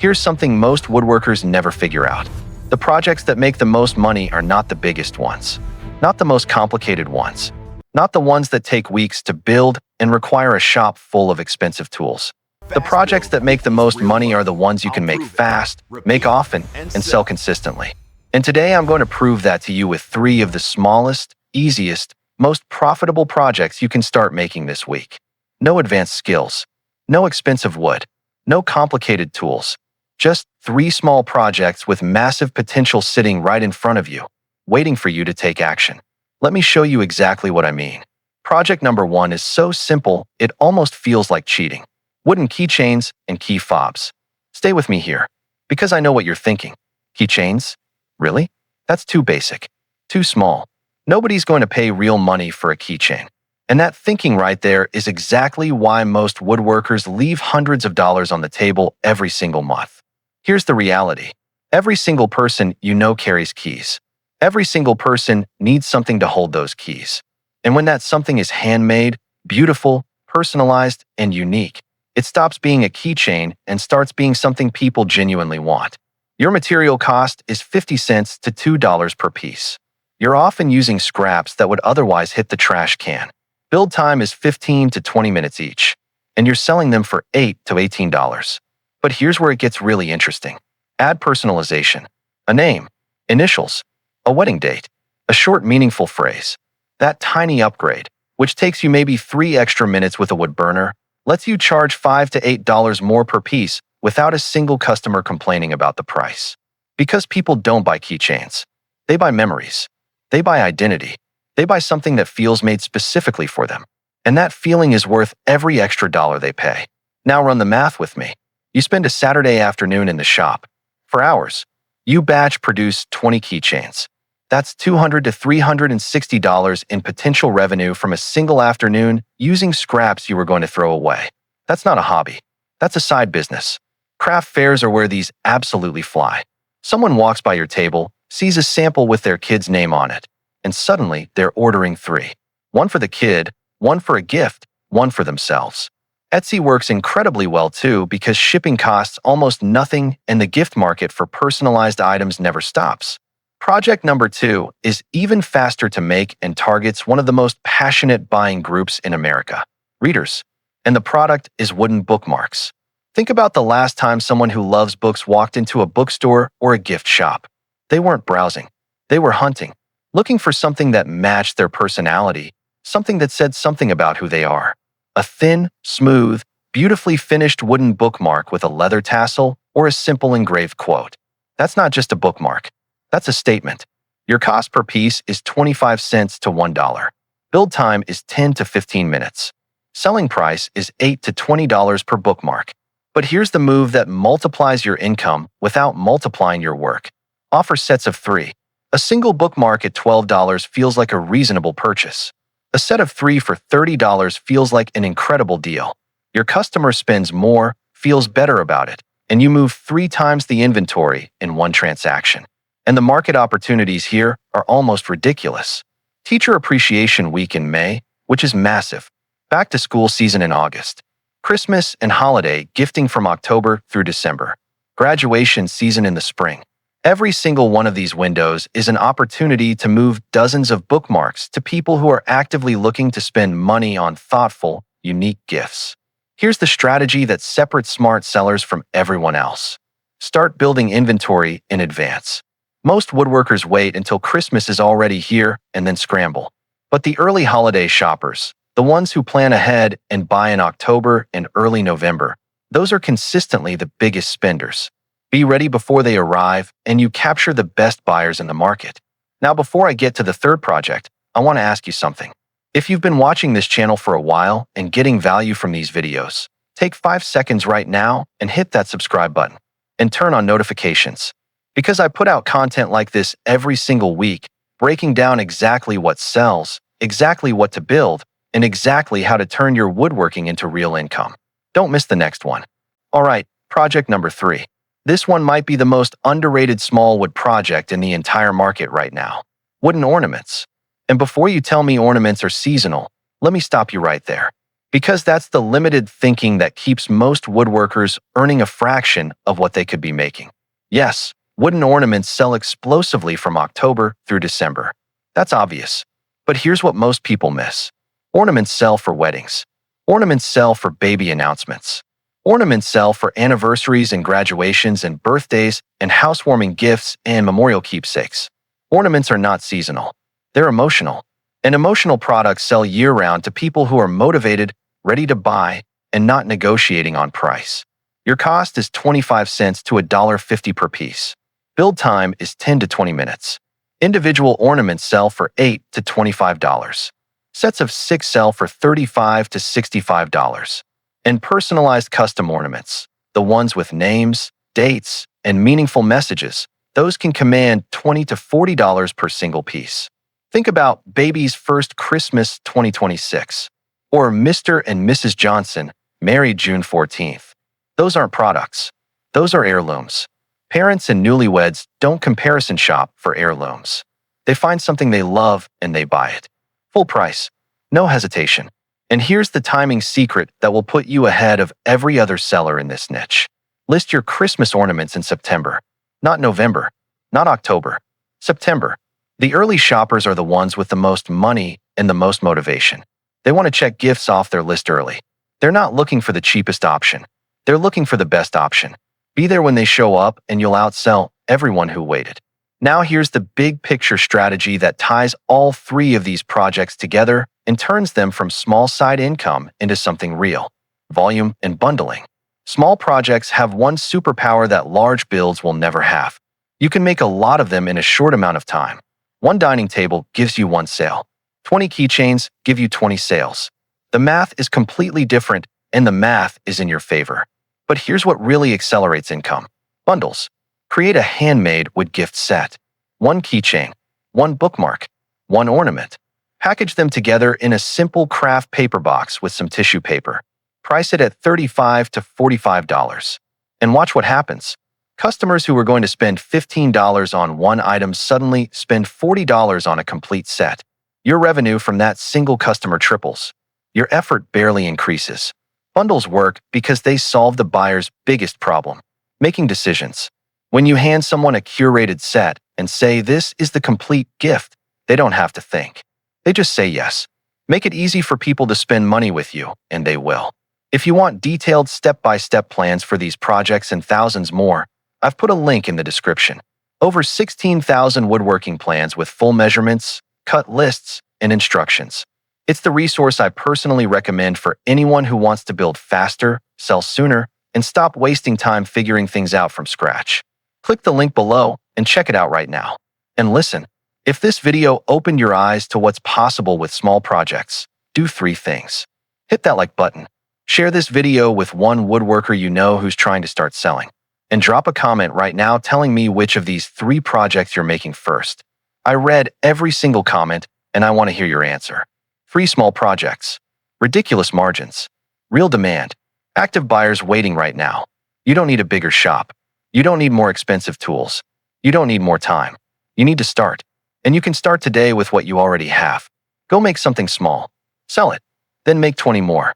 Here's something most woodworkers never figure out. The projects that make the most money are not the biggest ones, not the most complicated ones, not the ones that take weeks to build and require a shop full of expensive tools. The projects that make the most money are the ones you can make fast, make often, and sell consistently. And today I'm going to prove that to you with 3 of the smallest, easiest, most profitable projects you can start making this week. No advanced skills, no expensive wood, no complicated tools. Just 3 small projects with massive potential sitting right in front of you, waiting for you to take action. Let me show you exactly what I mean. Project number 1 is so simple, it almost feels like cheating. Wooden keychains and key fobs. Stay with me here, because I know what you're thinking. Keychains? Really? That's too basic, too small. Nobody's going to pay real money for a keychain. And that thinking right there is exactly why most woodworkers leave hundreds of dollars on the table every single month. Here's the reality. Every single person you know carries keys. Every single person needs something to hold those keys. And when that something is handmade, beautiful, personalized, and unique, it stops being a keychain and starts being something people genuinely want. Your material cost is 50 cents to $2 per piece. You're often using scraps that would otherwise hit the trash can. Build time is 15 to 20 minutes each, and you're selling them for $8 to $18. But here's where it gets really interesting. Add personalization. A name, initials, a wedding date, a short meaningful phrase. That tiny upgrade, which takes you maybe 3 extra minutes with a wood burner, lets you charge $5 to $8 more per piece without a single customer complaining about the price. Because people don't buy keychains. They buy memories. They buy identity. They buy something that feels made specifically for them. And that feeling is worth every extra dollar they pay. Now run the math with me. You spend a Saturday afternoon in the shop. For hours, you batch produce 20 keychains. That's $200 to $360 in potential revenue from a single afternoon using scraps you were going to throw away. That's not a hobby. That's a side business. Craft fairs are where these absolutely fly. Someone walks by your table, sees a sample with their kid's name on it, and suddenly they're ordering 3. 1 for the kid, 1 for a gift, 1 for themselves. Etsy works incredibly well too because shipping costs almost nothing and the gift market for personalized items never stops. Project number 2 is even faster to make and targets one of the most passionate buying groups in America, readers. And the product is wooden bookmarks. Think about the last time someone who loves books walked into a bookstore or a gift shop. They weren't browsing. They were hunting, looking for something that matched their personality, something that said something about who they are. A thin, smooth, beautifully finished wooden bookmark with a leather tassel or a simple engraved quote. That's not just a bookmark. That's a statement. Your cost per piece is 25 cents to $1. Build time is 10 to 15 minutes. Selling price is $8 to $20 per bookmark. But here's the move that multiplies your income without multiplying your work. Offer sets of 3. A single bookmark at $12 feels like a reasonable purchase. A set of 3 for $30 feels like an incredible deal. Your customer spends more, feels better about it, and you move 3 times the inventory in one transaction. And the market opportunities here are almost ridiculous. Teacher Appreciation Week in May, which is massive. Back to school season in August. Christmas and holiday gifting from October through December. Graduation season in the spring. Every single one of these windows is an opportunity to move dozens of bookmarks to people who are actively looking to spend money on thoughtful, unique gifts. Here's the strategy that separates smart sellers from everyone else. Start building inventory in advance. Most woodworkers wait until Christmas is already here and then scramble. But the early holiday shoppers, the ones who plan ahead and buy in October and early November, those are consistently the biggest spenders. Be ready before they arrive, and you capture the best buyers in the market. Now, before I get to the 3rd project, I want to ask you something. If you've been watching this channel for a while and getting value from these videos, take 5 seconds right now and hit that subscribe button and turn on notifications. Because I put out content like this every single week, breaking down exactly what sells, exactly what to build, and exactly how to turn your woodworking into real income. Don't miss the next one. All right, project number 3. This one might be the most underrated small wood project in the entire market right now. Wooden ornaments. And before you tell me ornaments are seasonal, let me stop you right there. Because that's the limited thinking that keeps most woodworkers earning a fraction of what they could be making. Yes, wooden ornaments sell explosively from October through December. That's obvious. But here's what most people miss. Ornaments sell for weddings. Ornaments sell for baby announcements. Ornaments sell for anniversaries and graduations and birthdays and housewarming gifts and memorial keepsakes. Ornaments are not seasonal. They're emotional. And emotional products sell year-round to people who are motivated, ready to buy, and not negotiating on price. Your cost is 25 cents to $1.50 per piece. Build time is 10 to 20 minutes. Individual ornaments sell for $8 to $25. Sets of 6 sell for $35 to $65. And personalized custom ornaments, the ones with names, dates, and meaningful messages, those can command $20 to $40 per single piece. Think about Baby's First Christmas 2026, or Mr. and Mrs. Johnson, married June 14th. Those aren't products. Those are heirlooms. Parents and newlyweds don't comparison shop for heirlooms. They find something they love and they buy it. Full price. No hesitation. And here's the timing secret that will put you ahead of every other seller in this niche. List your Christmas ornaments in September. Not November. Not October. September. The early shoppers are the ones with the most money and the most motivation. They want to check gifts off their list early. They're not looking for the cheapest option. They're looking for the best option. Be there when they show up and you'll outsell everyone who waited. Now here's the big picture strategy that ties all three of these projects together and turns them from small side income into something real: volume and bundling. Small projects have one superpower that large builds will never have. You can make a lot of them in a short amount of time. One dining table gives you one sale. 20 keychains give you 20 sales. The math is completely different, and the math is in your favor. But here's what really accelerates income. Bundles. Create a handmade wood gift set. One keychain, one bookmark, one ornament. Package them together in a simple craft paper box with some tissue paper. Price it at $35 to $45. And watch what happens. Customers who were going to spend $15 on one item suddenly spend $40 on a complete set. Your revenue from that single customer triples. Your effort barely increases. Bundles work because they solve the buyer's biggest problem: making decisions. When you hand someone a curated set and say this is the complete gift, they don't have to think. They just say yes. Make it easy for people to spend money with you, and they will. If you want detailed step-by-step plans for these projects and thousands more, I've put a link in the description. Over 16,000 woodworking plans with full measurements, cut lists, and instructions. It's the resource I personally recommend for anyone who wants to build faster, sell sooner, and stop wasting time figuring things out from scratch. Click the link below and check it out right now. And listen, if this video opened your eyes to what's possible with small projects, do 3 things. Hit that like button. Share this video with one woodworker you know who's trying to start selling. And drop a comment right now telling me which of these 3 projects you're making first. I read every single comment, and I want to hear your answer. 3 small projects. Ridiculous margins. Real demand. Active buyers waiting right now. You don't need a bigger shop. You don't need more expensive tools. You don't need more time. You need to start. And you can start today with what you already have. Go make something small. Sell it. Then make 20 more.